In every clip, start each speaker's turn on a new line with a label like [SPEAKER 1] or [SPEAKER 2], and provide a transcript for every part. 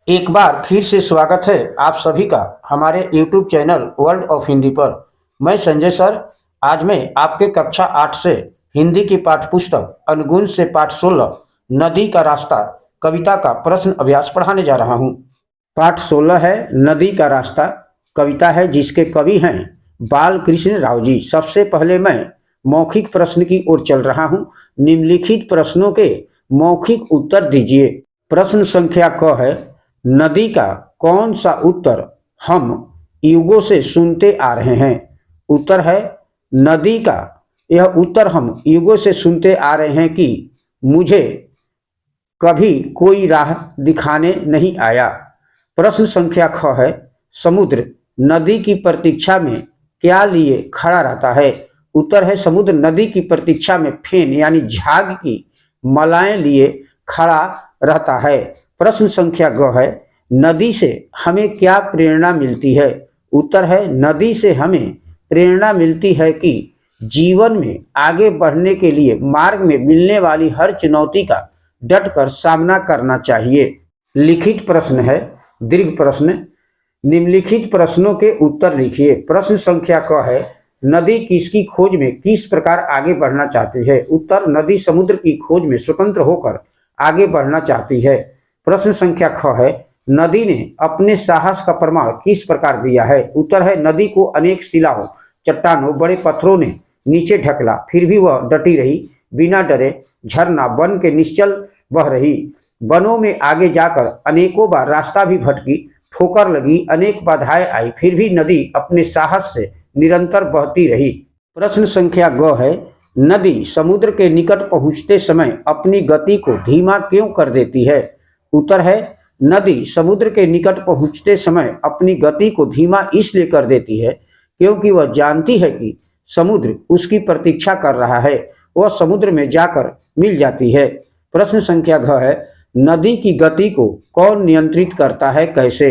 [SPEAKER 1] एक बार फिर से स्वागत है आप सभी का हमारे YouTube channel world of Hindi पर। मैं संजय सर आज मैं आपके कक्षा 8 से हिंदी की पाठ्यपुस्तक अनुगुण से पाठ 16 नदी का रास्ता कविता का प्रश्न अभ्यास पढ़ाने जा रहा हूँ। पाठ 16 है नदी का रास्ता। कविता है जिसके कवि हैं बाल कृष्ण राव जी। सबसे पहले मैं मौखिक प्रश्न की ओर चल रहा हूँ। निम्नलिखित प्रश्नों के मौखिक उत्तर दीजिए। प्रश्न संख्या क है नदी का कौन सा उत्तर हम युगों से सुनते आ रहे हैं। उत्तर है नदी का यह उत्तर हम युगों से सुनते आ रहे हैं कि मुझे कभी कोई राह दिखाने नहीं आया। प्रश्न संख्या ख है समुद्र नदी की प्रतीक्षा में क्या लिए खड़ा रहता है। उत्तर है समुद्र नदी की प्रतीक्षा में फेन यानी झाग की मलाएं लिए खड़ा रहता है। प्रश्न संख्या ग है नदी से हमें क्या प्रेरणा मिलती है। उत्तर है नदी से हमें प्रेरणा मिलती है कि जीवन में आगे बढ़ने के लिए मार्ग में मिलने वाली हर चुनौती का डटकर सामना करना चाहिए। लिखित प्रश्न है दीर्घ प्रश्न। निम्नलिखित प्रश्नों के उत्तर लिखिए। प्रश्न संख्या क है नदी किसकी खोज में किस प्रकार आगे बढ़ना चाहती है। उत्तर नदी समुद्र की खोज में स्वतंत्र होकर आगे बढ़ना चाहती है। प्रश्न संख्या ख है नदी ने अपने साहस का प्रमाण किस प्रकार दिया है। उत्तर है नदी को अनेक शिलाओं चट्टानों बड़े पत्थरों ने नीचे ढकला फिर भी वह डटी रही। बिना डरे झरना बन के निश्चल बह रही। वनों में आगे जाकर अनेकों बार रास्ता भी भटकी ठोकर लगी अनेक बाधाएं आई फिर भी नदी अपने साहस से निरंतर बहती रही। प्रश्न संख्या ग है नदी समुद्र के निकट पहुंचते समय अपनी गति को धीमा क्यों कर देती है। उत्तर है नदी समुद्र के निकट पहुंचते समय अपनी गति को धीमा इसलिए कर देती है क्योंकि वह जानती है कि समुद्र उसकी प्रतीक्षा कर रहा है। वह समुद्र में जाकर मिल जाती है। प्रश्न संख्या घ है नदी की गति को कौन नियंत्रित करता है कैसे।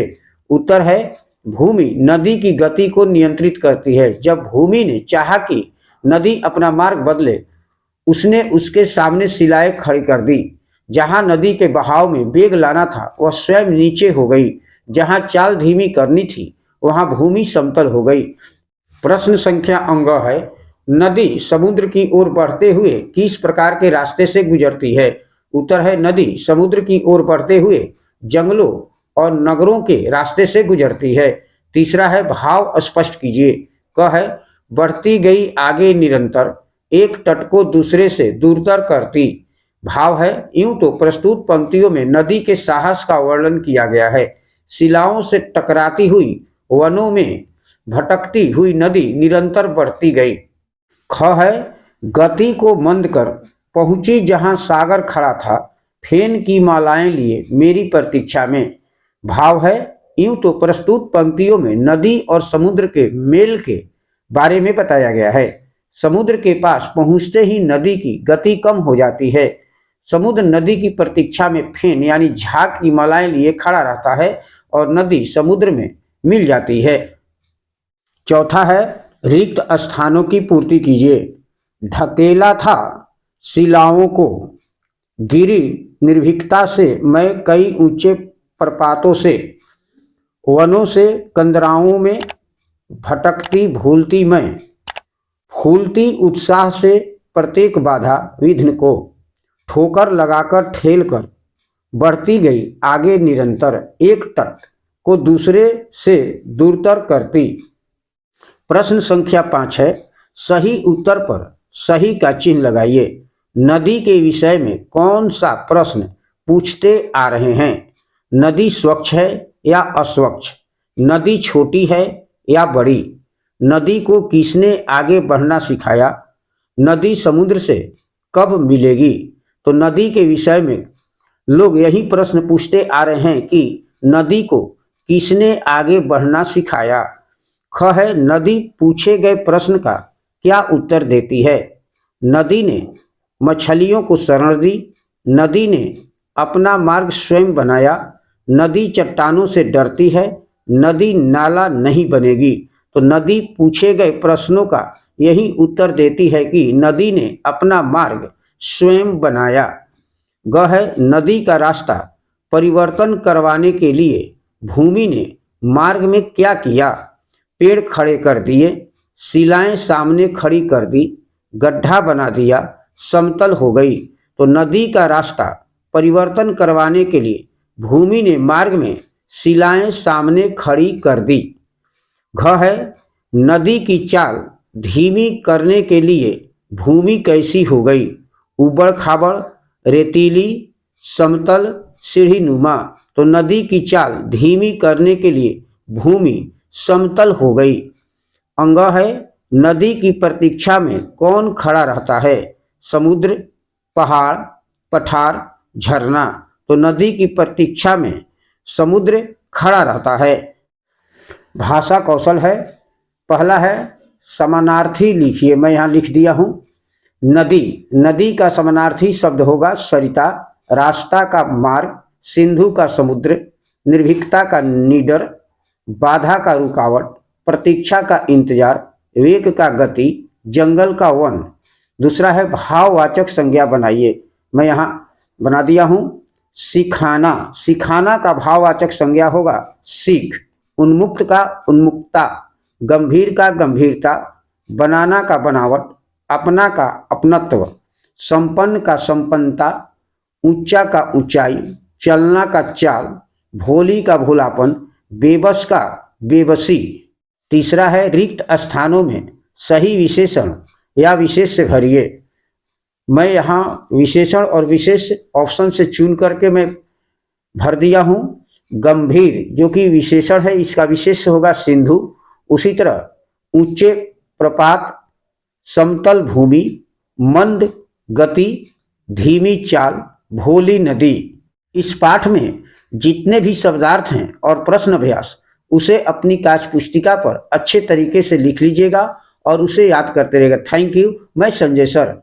[SPEAKER 1] उत्तर है भूमि नदी की गति को नियंत्रित करती है। जब भूमि ने चाहा कि नदी अपना मार्ग बदले उसने उसके सामने शिलाएं खड़ी कर दी। जहां नदी के बहाव में वेग लाना था वह स्वयं नीचे हो गई। जहां चाल धीमी करनी थी वहां भूमि समतल हो गई। प्रश्न संख्या अंग है नदी समुद्र की ओर बढ़ते हुए किस प्रकार के रास्ते से गुजरती है। उत्तर है नदी समुद्र की ओर बढ़ते हुए जंगलों और नगरों के रास्ते से गुजरती है। तीसरा है भाव स्पष्ट कीजिए। क है बढ़ती गई आगे निरंतर एक तट को दूसरे से दूरतर करती। भाव है यूं तो प्रस्तुत पंक्तियों में नदी के साहस का वर्णन किया गया है। शिलाओं से टकराती हुई वनों में भटकती हुई नदी निरंतर बढ़ती गई। ख है गति को मंद कर पहुंची जहां सागर खड़ा था फेन की मालाएं लिए मेरी प्रतीक्षा में। भाव है यूं तो प्रस्तुत पंक्तियों में नदी और समुद्र के मेल के बारे में बताया गया है। समुद्र के पास पहुंचते ही नदी की गति कम हो जाती है। समुद्र नदी की प्रतीक्षा में फेन यानी झाग की मालाएं लिए खड़ा रहता है और नदी समुद्र में मिल जाती है। चौथा है रिक्त स्थानों की पूर्ति कीजिए। ढकेला था शिलाओं को गिरी निर्भीकता से मैं कई ऊंचे प्रपातों से वनों से कंदराओं में भटकती भूलती मैं फूलती उत्साह से प्रत्येक बाधा विघ्न को ठोकर लगाकर ठेल कर बढ़ती गई आगे निरंतर एक तट को दूसरे से दूरतर करती। प्रश्न संख्या 5 है सही उत्तर पर सही का चिन्ह लगाइए। नदी के विषय में कौन सा प्रश्न पूछते आ रहे हैं। नदी स्वच्छ है या अस्वच्छ। नदी छोटी है या बड़ी। नदी को किसने आगे बढ़ना सिखाया। नदी समुद्र से कब मिलेगी। तो नदी के विषय में लोग यही प्रश्न पूछते आ रहे हैं कि नदी को किसने आगे बढ़ना सिखाया। ख है नदी पूछे गए प्रश्न का क्या उत्तर देती है। नदी ने मछलियों को शरण दी। नदी ने अपना मार्ग स्वयं बनाया। नदी चट्टानों से डरती है। नदी नाला नहीं बनेगी। तो नदी पूछे गए प्रश्नों का यही उत्तर देती है कि नदी ने अपना मार्ग स्वयं बनाया। ग है नदी का रास्ता परिवर्तन करवाने के लिए भूमि ने मार्ग में क्या किया? पेड़ खड़े कर दिए, शिलाएं सामने खड़ी कर दी, गड्ढा बना दिया, समतल हो गई। तो नदी का रास्ता परिवर्तन करवाने के लिए भूमि ने मार्ग में शिलाएं सामने खड़ी कर दी। घ है, नदी की चाल धीमी करने के लिए भूमि कैसी हो गई? उबड़ खाबड़, रेतीली, समतल, सीढ़ीनुमा। तो नदी की चाल धीमी करने के लिए भूमि समतल हो गई। अंग है, नदी की प्रतीक्षा में कौन खड़ा रहता है? समुद्र, पहाड़, पठार, झरना। तो नदी की प्रतीक्षा में समुद्र खड़ा रहता है। भाषा कौशल है, पहला है समानार्थी लिखिए, मैं यहाँ लिख दिया हूँ। नदी, नदी का समानार्थी शब्द होगा सरिता, रास्ता का मार्ग, सिंधु का समुद्र, निर्भीकता का निडर, बाधा का रुकावट, प्रतीक्षा का इंतजार, वेग का गति, जंगल का वन। दूसरा है भाववाचक संज्ञा बनाइए, मैं यहाँ बना दिया हूँ। सिखाना, सिखाना का भाववाचक संज्ञा होगा सीख, उन्मुक्त का उन्मुक्ता, गंभीर का गंभीरता, बनाना का बनावट, अपना का अपनत्व, संपन्न का संपन्नता, ऊंचा का ऊंचाई, चलना का चाल, भोली का भोलापन, बेबस का बेबसी। तीसरा है रिक्त स्थानों में सही विशेषण या विशेष से भरिए, मैं यहाँ विशेषण और विशेष ऑप्शन से चुन करके मैं भर दिया हूँ। गंभीर जो कि विशेषण है, इसका विशेष होगा सिंधु। उसी तरह ऊंचे प्रपात, समतल भूमि, मंद गति, धीमी चाल, भोली नदी। इस पाठ में जितने भी शब्दार्थ हैं और प्रश्न अभ्यास, उसे अपनी काच पुस्तिका पर अच्छे तरीके से लिख लीजिएगा और उसे याद करते रहिएगा। Thank you. मैं संजय सर।